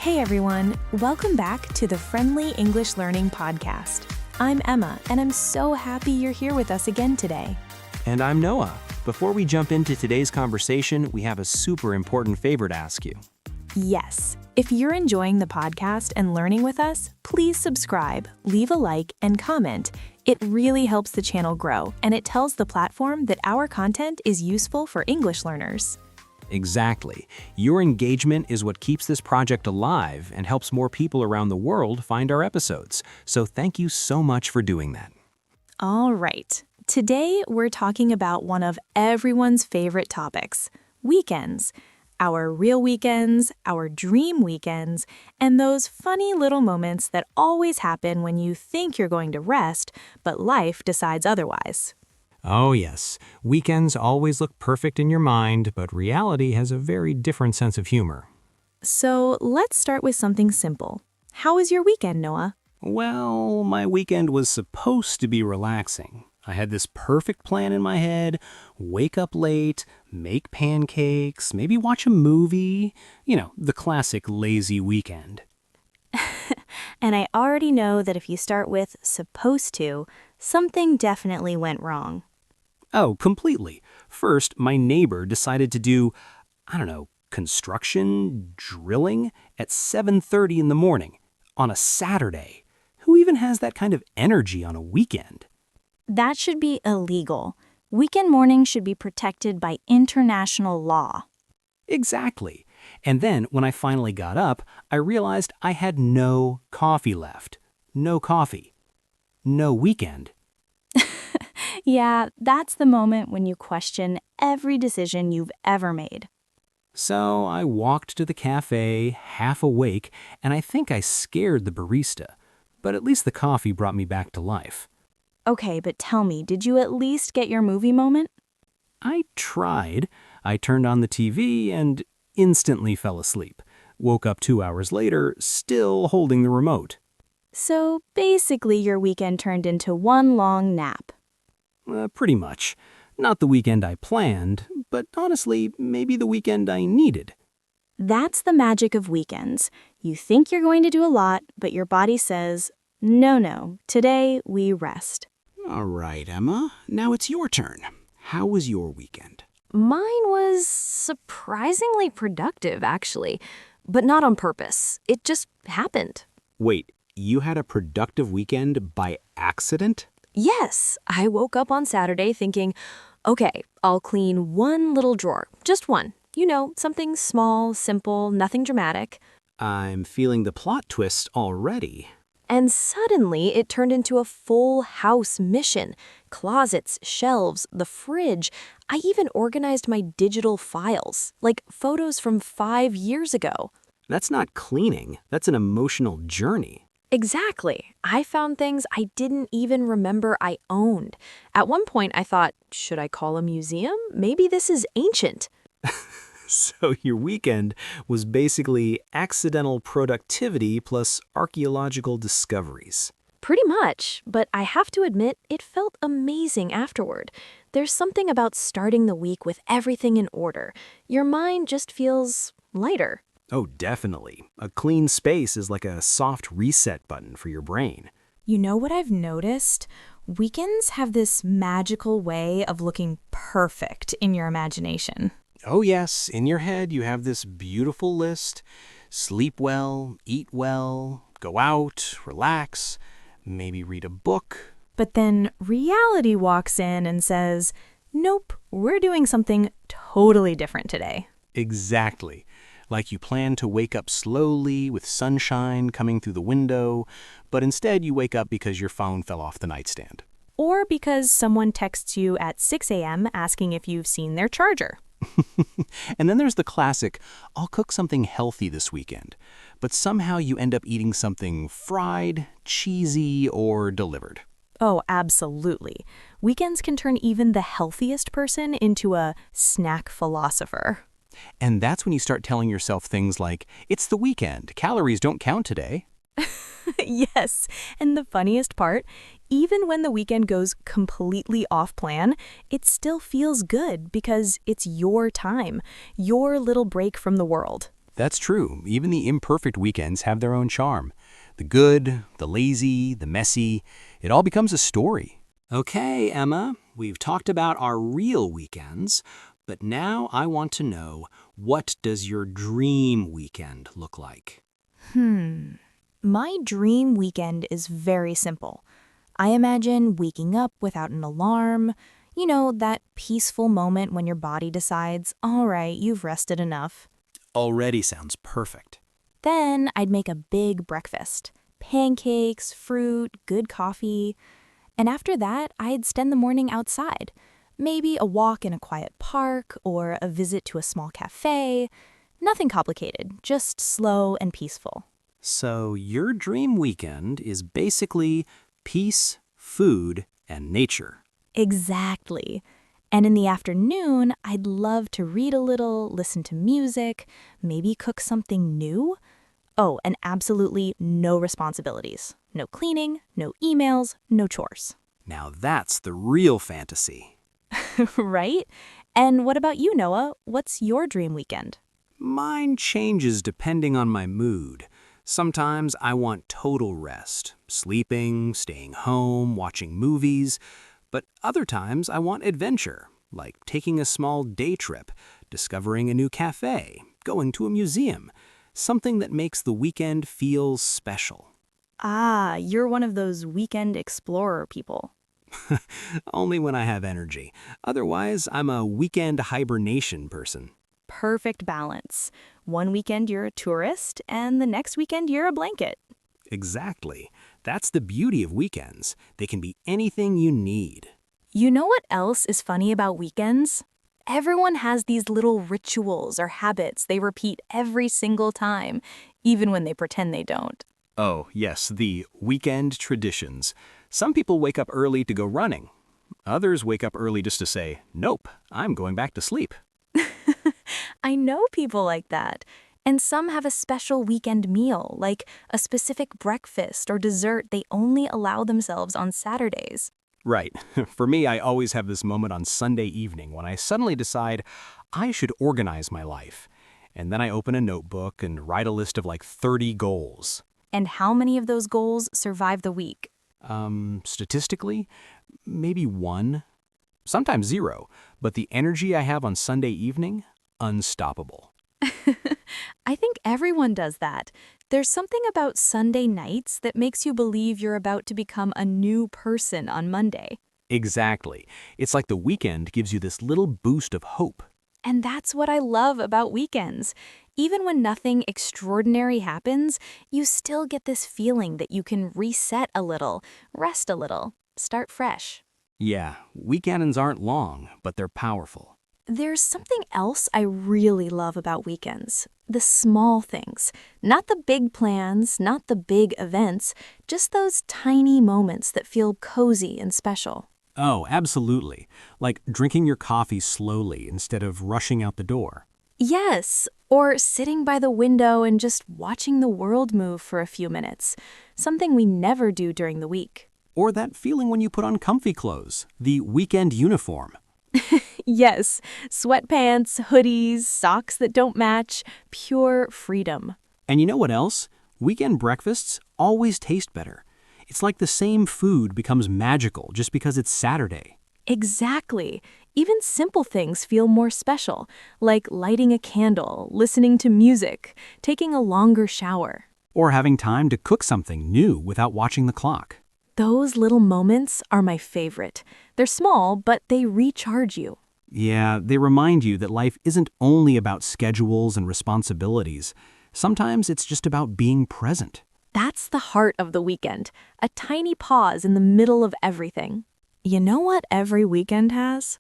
Hey everyone, welcome back to the Friendly English Learning Podcast. I'm Emma, and I'm so happy you're here with us again today. And I'm Noah. Before we jump into today's conversation, we have a super important favor to ask you. Yes, if you're enjoying the podcast and learning with us, please subscribe, leave a like, and comment. It really helps the channel grow, and it tells the platform that our content is useful for English learners. Exactly. Your engagement is what keeps this project alive and helps more people around the world find our episodes. So thank you so much for doing that. All right. Today, we're talking about one of everyone's favorite topics, weekends. Our real weekends, our dream weekends, and those funny little moments that always happen when you think you're going to rest, but life decides otherwise. Oh yes, weekends always look perfect in your mind, but reality has a very different sense of humor. So let's start with something simple. How was your weekend, Noah? Well, my weekend was supposed to be relaxing. I had this perfect plan in my head: wake up late, make pancakes, maybe watch a movie. You know, the classic lazy weekend. And I already know that if you start with supposed to, something definitely went wrong. Oh, completely. First, my neighbor decided to do, construction, drilling at 7:30 in the morning on a Saturday. Who even has that kind of energy on a weekend? That should be illegal. Weekend mornings should be protected by international law. Exactly. And then, when I finally got up, I realized I had no coffee left. No coffee. No weekend. Yeah, that's the moment when you question every decision you've ever made. So I walked to the cafe, half awake, and I think I scared the barista. But at least the coffee brought me back to life. Okay, but tell me, did you at least get your movie moment? I tried. I turned on the TV and instantly fell asleep. Woke up 2 hours later, still holding the remote. So basically your weekend turned into one long nap. Pretty much. Not the weekend I planned, but honestly, maybe the weekend I needed. That's the magic of weekends. You think you're going to do a lot, but your body says, no, today we rest. All right, Emma. Now it's your turn. How was your weekend? Mine was surprisingly productive, actually, but not on purpose. It just happened. Wait, you had a productive weekend by accident? Yes, I woke up on Saturday thinking, okay, I'll clean one little drawer, just one. You know, something small, simple, nothing dramatic. I'm feeling the plot twist already. And suddenly it turned into a full house mission. Closets, shelves, the fridge. I even organized my digital files, like photos from 5 years ago. That's not cleaning. That's an emotional journey. Exactly. I found things I didn't even remember I owned. At one point I thought, should I call a museum? Maybe this is ancient. So your weekend was basically accidental productivity plus archaeological discoveries. Pretty much, but I have to admit, it felt amazing afterward. There's something about starting the week with everything in order. Your mind just feels lighter. Oh, definitely. A clean space is like a soft reset button for your brain. You know what I've noticed? Weekends have this magical way of looking perfect in your imagination. Oh yes, in your head you have this beautiful list. Sleep well, eat well, go out, relax, maybe read a book. But then reality walks in and says, nope, we're doing something totally different today. Exactly. Like you plan to wake up slowly with sunshine coming through the window, but instead you wake up because your phone fell off the nightstand. Or because someone texts you at 6 a.m. asking if you've seen their charger. And then there's the classic, I'll cook something healthy this weekend, but somehow you end up eating something fried, cheesy, or delivered. Oh, absolutely. Weekends can turn even the healthiest person into a snack philosopher. And that's when you start telling yourself things like, it's the weekend, calories don't count today. Yes, and the funniest part, even when the weekend goes completely off plan, it still feels good because it's your time, your little break from the world. That's true. Even the imperfect weekends have their own charm. The good, the lazy, the messy, it all becomes a story. Okay, Emma, we've talked about our real weekends, but now I want to know, what does your dream weekend look like? My dream weekend is very simple. I imagine waking up without an alarm, that peaceful moment when your body decides, all right, you've rested enough. Already sounds perfect. Then I'd make a big breakfast. Pancakes, fruit, good coffee. And after that, I'd spend the morning outside. Maybe a walk in a quiet park or a visit to a small cafe. Nothing complicated, just slow and peaceful. So your dream weekend is basically peace, food, and nature. Exactly. And in the afternoon, I'd love to read a little, listen to music, maybe cook something new. Oh, and absolutely no responsibilities. No cleaning, no emails, no chores. Now that's the real fantasy. Right? And what about you, Noah? What's your dream weekend? Mine changes depending on my mood. Sometimes I want total rest, sleeping, staying home, watching movies. But other times I want adventure, like taking a small day trip, discovering a new cafe, going to a museum, something that makes the weekend feel special. Ah, you're one of those weekend explorer people. Only when I have energy. Otherwise, I'm a weekend hibernation person. Perfect balance. One weekend you're a tourist, and the next weekend you're a blanket. Exactly. That's the beauty of weekends. They can be anything you need. You know what else is funny about weekends? Everyone has these little rituals or habits they repeat every single time, even when they pretend they don't. Oh, yes, the weekend traditions. Some people wake up early to go running. Others wake up early just to say, nope, I'm going back to sleep. I know people like that. And some have a special weekend meal, like a specific breakfast or dessert they only allow themselves on Saturdays. Right. For me, I always have this moment on Sunday evening when I suddenly decide I should organize my life. And then I open a notebook and write a list of like 30 goals. And how many of those goals survive the week? Statistically, maybe 1, sometimes 0. But the energy I have on Sunday evening, unstoppable. I think everyone does that. There's something about Sunday nights that makes you believe you're about to become a new person on Monday. Exactly. It's like the weekend gives you this little boost of hope. And that's what I love about weekends. Even when nothing extraordinary happens, you still get this feeling that you can reset a little, rest a little, start fresh. Yeah, weekends aren't long, but they're powerful. There's something else I really love about weekends. The small things. Not the big plans, not the big events, just those tiny moments that feel cozy and special. Oh, absolutely. Like drinking your coffee slowly instead of rushing out the door. Yes, or sitting by the window and just watching the world move for a few minutes. Something we never do during the week. Or that feeling when you put on comfy clothes, the weekend uniform. Yes, sweatpants, hoodies, socks that don't match, pure freedom. And you know what else? Weekend breakfasts always taste better. It's like the same food becomes magical just because it's Saturday. Exactly. Even simple things feel more special, like lighting a candle, listening to music, taking a longer shower. Or having time to cook something new without watching the clock. Those little moments are my favorite. They're small, but they recharge you. Yeah, they remind you that life isn't only about schedules and responsibilities. Sometimes it's just about being present. That's the heart of the weekend, a tiny pause in the middle of everything. You know what every weekend has?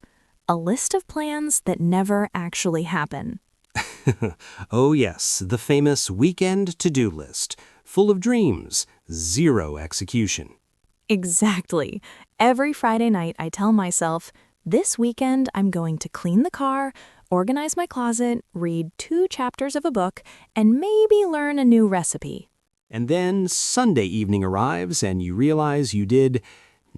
A list of plans that never actually happen. Oh yes, the famous weekend to-do list, full of dreams, zero execution. Exactly. Every Friday night, I tell myself, this weekend I'm going to clean the car, organize my closet, read 2 chapters of a book, and maybe learn a new recipe. And then Sunday evening arrives and you realize you did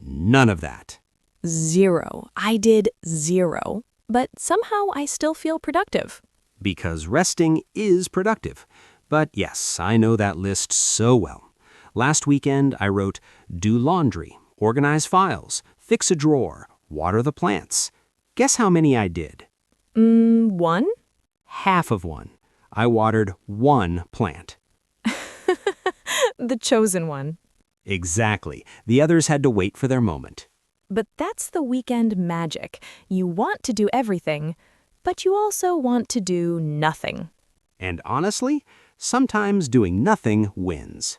none of that. 0. I did 0. But somehow I still feel productive. Because resting is productive. But yes, I know that list so well. Last weekend, I wrote, do laundry, organize files, fix a drawer, water the plants. Guess how many I did? One? Half of one. I watered one plant. The chosen one. Exactly. The others had to wait for their moment. But that's the weekend magic. You want to do everything, but you also want to do nothing. And honestly, sometimes doing nothing wins.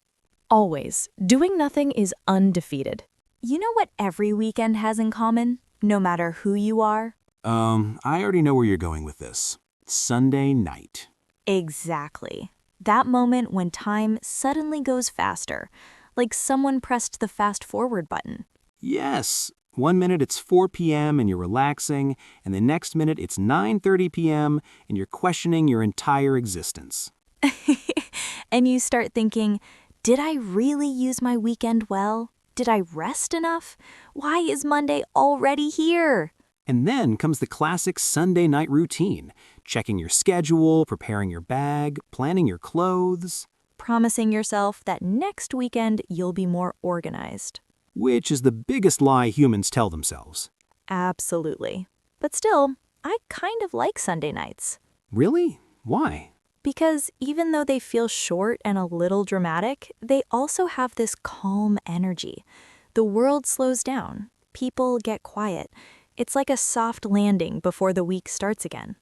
Always. Doing nothing is undefeated. You know what every weekend has in common, no matter who you are? I already know where you're going with this. Sunday night. Exactly. That moment when time suddenly goes faster, like someone pressed the fast forward button. Yes. 1 minute it's 4 p.m. and you're relaxing, and the next minute it's 9:30 p.m. and you're questioning your entire existence. And you start thinking, did I really use my weekend well? Did I rest enough? Why is Monday already here? And then comes the classic Sunday night routine, checking your schedule, preparing your bag, planning your clothes, Promising yourself that next weekend you'll be more organized. which is the biggest lie humans tell themselves. Absolutely. But still, I kind of like Sunday nights. Really? Why? Because even though they feel short and a little dramatic, they also have this calm energy. The world slows down. People get quiet. It's like a soft landing before the week starts again.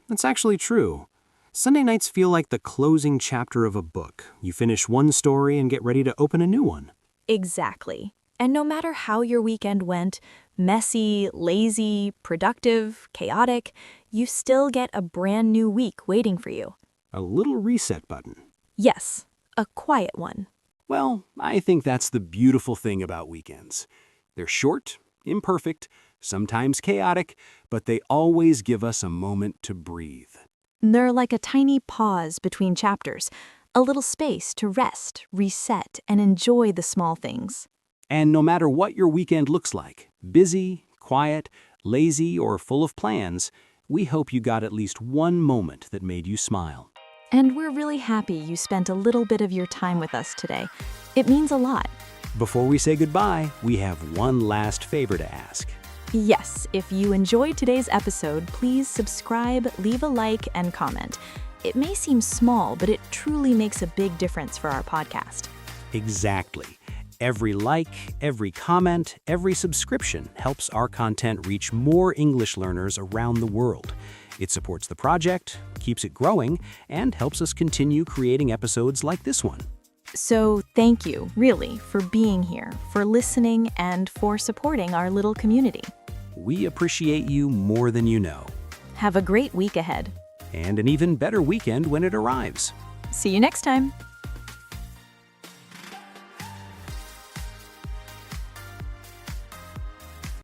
That's actually true. Sunday nights feel like the closing chapter of a book. You finish one story and get ready to open a new one. Exactly. And no matter how your weekend went, messy, lazy, productive, chaotic, you still get a brand new week waiting for you. A little reset button. Yes, a quiet one. Well, I think that's the beautiful thing about weekends. They're short, imperfect, sometimes chaotic, but they always give us a moment to breathe. They're like a tiny pause between chapters, a little space to rest, reset, and enjoy the small things. And no matter what your weekend looks like, busy, quiet, lazy, or full of plans, we hope you got at least one moment that made you smile. And we're really happy you spent a little bit of your time with us today. It means a lot. Before we say goodbye, we have one last favor to ask. Yes, if you enjoyed today's episode, please subscribe, leave a like, and comment. It may seem small, but it truly makes a big difference for our podcast. Exactly. Every like, every comment, every subscription helps our content reach more English learners around the world. It supports the project, keeps it growing, and helps us continue creating episodes like this one. So thank you, really, for being here, for listening, and for supporting our little community. We appreciate you more than you know. Have a great week ahead. And an even better weekend when it arrives. See you next time.